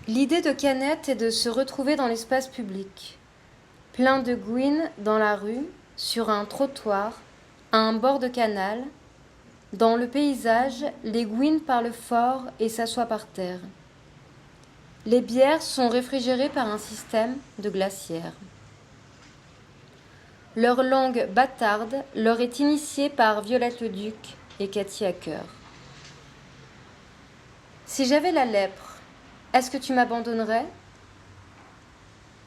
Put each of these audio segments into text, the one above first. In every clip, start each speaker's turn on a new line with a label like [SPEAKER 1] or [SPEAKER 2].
[SPEAKER 1] L'idée de Canette est de se retrouver dans l'espace public. Plein de gouines dans la rue, sur un trottoir, à un bord de canal. Dans le paysage, les gouines parlent fort et s'assoient par terre. Les bières sont réfrigérées par un système de glacière. Leur langue bâtarde leur est initiée par Violette le Duc et Cathy Hacker. Si j'avais la lèpre, est-ce que tu m'abandonnerais ?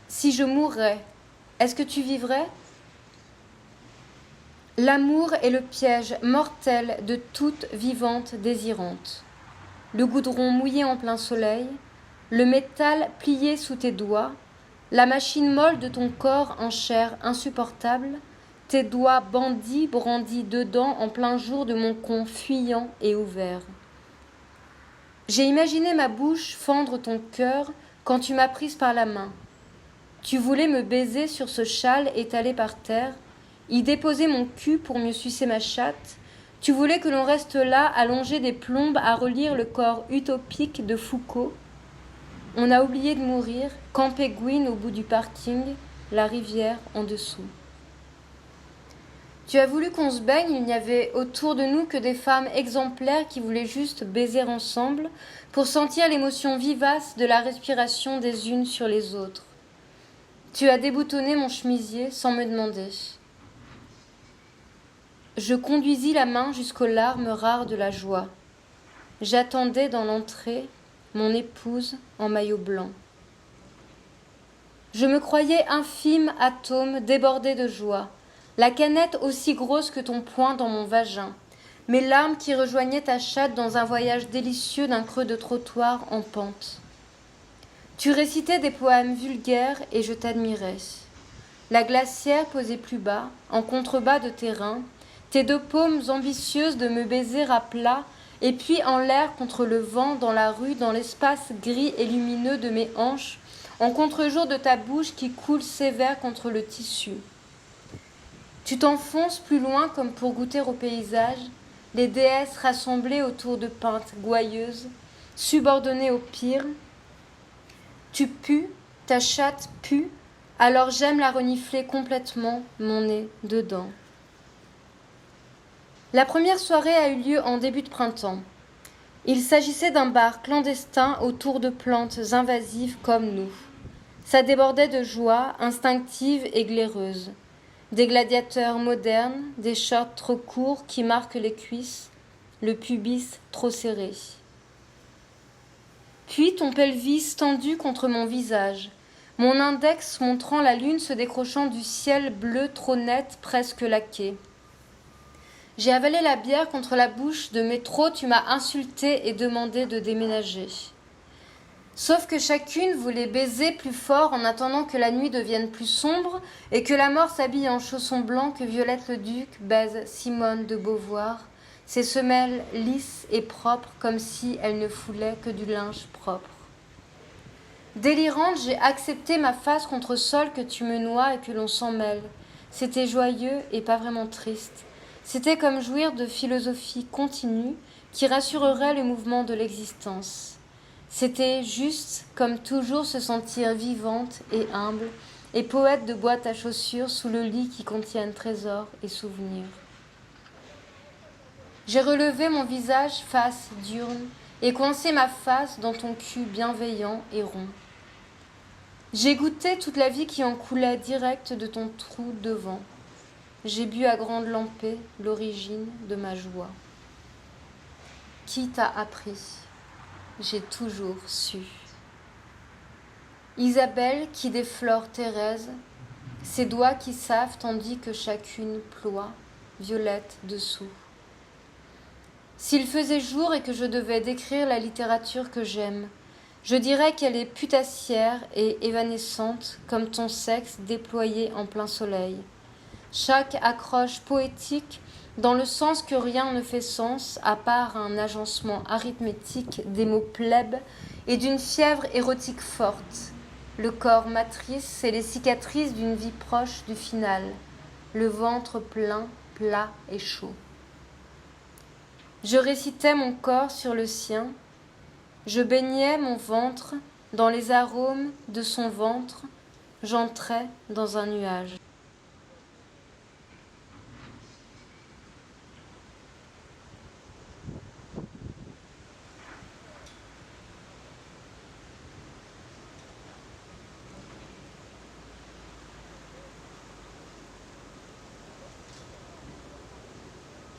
[SPEAKER 1] Si je mourrais, est-ce que tu vivrais ? L'amour est le piège mortel de toute vivante désirante. Le goudron mouillé en plein soleil, le métal plié sous tes doigts, la machine molle de ton corps en chair insupportable, tes doigts bandits brandis dedans en plein jour de mon con fuyant et ouvert. J'ai imaginé ma bouche fendre ton cœur quand tu m'as prise par la main. Tu voulais me baiser sur ce châle étalé par terre, y déposer mon cul pour mieux sucer ma chatte. Tu voulais que l'on reste là, allongé des plombes, à relire le corps utopique de Foucault. On a oublié de mourir, campé Gwyn au bout du parking, la rivière en dessous. Tu as voulu qu'on se baigne, il n'y avait autour de nous que des femmes exemplaires qui voulaient juste baiser ensemble pour sentir l'émotion vivace de la respiration des unes sur les autres. Tu as déboutonné mon chemisier sans me demander. Je conduisis la main jusqu'aux larmes rares de la joie. J'attendais dans l'entrée mon épouse en maillot blanc. Je me croyais infime atome débordé de joie, la canette aussi grosse que ton poing dans mon vagin, mes larmes qui rejoignaient ta chatte dans un voyage délicieux d'un creux de trottoir en pente. Tu récitais des poèmes vulgaires et je t'admirais. La glacière posée plus bas, en contrebas de tes reins, tes deux paumes ambitieuses de me baiser à plat, et puis en l'air contre le vent, dans la rue, dans l'espace gris et lumineux de mes hanches, en contre-jour de ta bouche qui coule sévère contre le tissu. Tu t'enfonces plus loin comme pour goûter au paysage, les déesses rassemblées autour de pintes gouailleuses, subordonnées au pire. Tu pues, ta chatte pue, alors j'aime la renifler complètement, mon nez dedans. La première soirée a eu lieu en début de printemps. Il s'agissait d'un bar clandestin autour de plantes invasives comme nous. Ça débordait de joie, instinctive et glaireuse. Des gladiateurs modernes, des shorts trop courts qui marquent les cuisses, le pubis trop serré. Puis ton pelvis tendu contre mon visage, mon index montrant la lune se décrochant du ciel bleu trop net, presque laqué. J'ai avalé la bière contre la bouche de métro, tu m'as insulté et demandé de déménager. Sauf que chacune voulait baiser plus fort en attendant que la nuit devienne plus sombre et que la mort s'habille en chaussons blancs, que Violette le Duc baise Simone de Beauvoir, ses semelles lisses et propres comme si elle ne foulait que du linge propre. Délirante, j'ai accepté ma face contre sol que tu me noies et que l'on s'en mêle. C'était joyeux et pas vraiment triste. C'était comme jouir de philosophie continue qui rassurerait le mouvement de l'existence. C'était juste, comme toujours, se sentir vivante et humble, et poète de boîte à chaussures sous le lit qui contiennent trésors et souvenirs. J'ai relevé mon visage face diurne et coincé ma face dans ton cul bienveillant et rond. J'ai goûté toute la vie qui en coulait direct de ton trou devant. J'ai bu à grande lampée l'origine de ma joie. Qui t'a appris ? J'ai toujours su. Isabelle qui déflore Thérèse, ses doigts qui savent tandis que chacune ploie, Violette dessous. S'il faisait jour et que je devais décrire la littérature que j'aime, je dirais qu'elle est putassière et évanescente comme ton sexe déployé en plein soleil. Chaque accroche poétique dans le sens que rien ne fait sens à part un agencement arithmétique des mots plèbes et d'une fièvre érotique forte. Le corps matrice, c'est les cicatrices d'une vie proche du final, le ventre plein, plat et chaud. Je récitais mon corps sur le sien, je baignais mon ventre dans les arômes de son ventre, j'entrais dans un nuage.